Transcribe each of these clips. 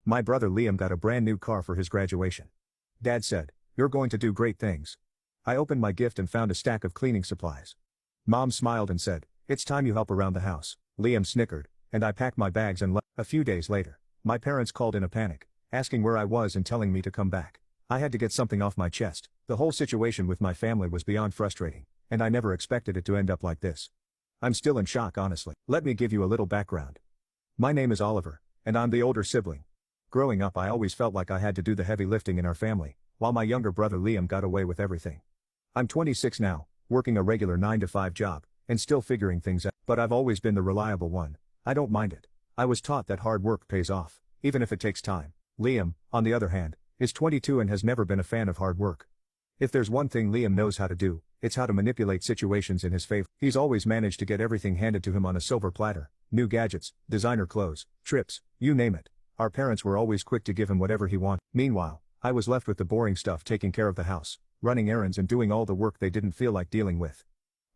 My brother Liam got a brand new car for his graduation. Dad said, "You're going to do great things." I opened my gift and found a stack of cleaning supplies. Mom smiled and said, "It's time you help around the house." Liam snickered, and I packed my bags and left. A few days later, my parents called in a panic, asking where I was and telling me to come back. I had to get something off my chest. The whole situation with my family was beyond frustrating, and I never expected it to end up like this. I'm still in shock, honestly. Let me give you a little background. My name is Oliver, and I'm the older sibling. Growing up, I always felt like I had to do the heavy lifting in our family, while my younger brother Liam got away with everything. I'm 26 now, working a regular 9-to-5 job, and still figuring things out. But I've always been the reliable one. I don't mind it. I was taught that hard work pays off, even if it takes time. Liam, on the other hand, is 22 and has never been a fan of hard work. If there's one thing Liam knows how to do, it's how to manipulate situations in his favor. He's always managed to get everything handed to him on a silver platter: new gadgets, designer clothes, trips, you name it. Our parents were always quick to give him whatever he wanted. Meanwhile, I was left with the boring stuff: taking care of the house, running errands, and doing all the work they didn't feel like dealing with.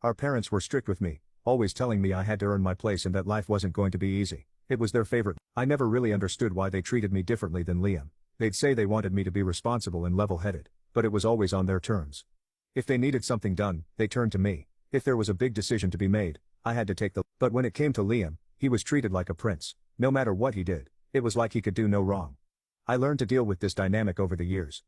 Our parents were strict with me, always telling me I had to earn my place and that life wasn't going to be easy. It was their favorite. I never really understood why they treated me differently than Liam. They'd say they wanted me to be responsible and level-headed, but it was always on their terms. If they needed something done, they turned to me. If there was a big decision to be made, I had to take the. But when it came to Liam, he was treated like a prince. No matter what he did, it was like he could do no wrong. I learned to deal with this dynamic over the years.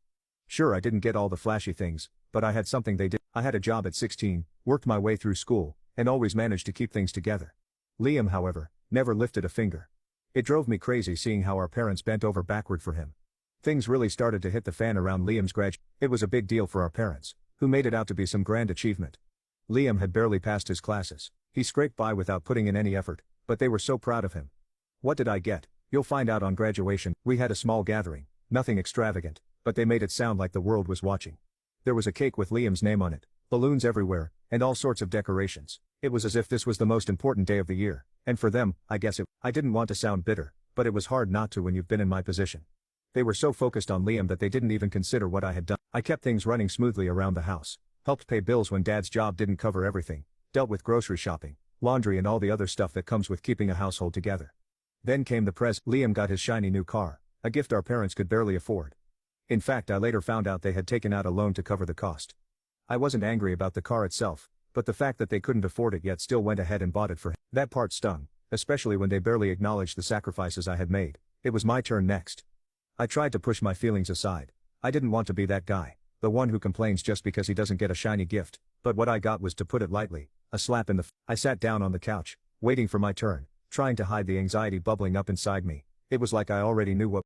Sure, I didn't get all the flashy things, but I had something they did. I had a job at 16, worked my way through school, and always managed to keep things together. Liam, however, never lifted a finger. It drove me crazy seeing how our parents bent over backward for him. Things really started to hit the fan around Liam's graduation. It was a big deal for our parents, who made it out to be some grand achievement. Liam had barely passed his classes. He scraped by without putting in any effort, but they were so proud of him. What did I get? You'll find out on graduation. We had a small gathering, nothing extravagant, but they made it sound like the world was watching. There was a cake with Liam's name on it, balloons everywhere, and all sorts of decorations. It was as if this was the most important day of the year, and for them, I guess it. I didn't want to sound bitter, but it was hard not to when you've been in my position. They were so focused on Liam that they didn't even consider what I had done. I kept things running smoothly around the house, helped pay bills when Dad's job didn't cover everything, dealt with grocery shopping, laundry, and all the other stuff that comes with keeping a household together. Then came the present. Liam got his shiny new car, a gift our parents could barely afford. In fact, I later found out they had taken out a loan to cover the cost. I wasn't angry about the car itself, but the fact that they couldn't afford it yet still went ahead and bought it for him. That part stung, especially when they barely acknowledged the sacrifices I had made. It was my turn next. I tried to push my feelings aside. I didn't want to be that guy, the one who complains just because he doesn't get a shiny gift, but what I got was, to put it lightly, a slap in the. I sat down on the couch, waiting for my turn, trying to hide the anxiety bubbling up inside me. It was like I already knew what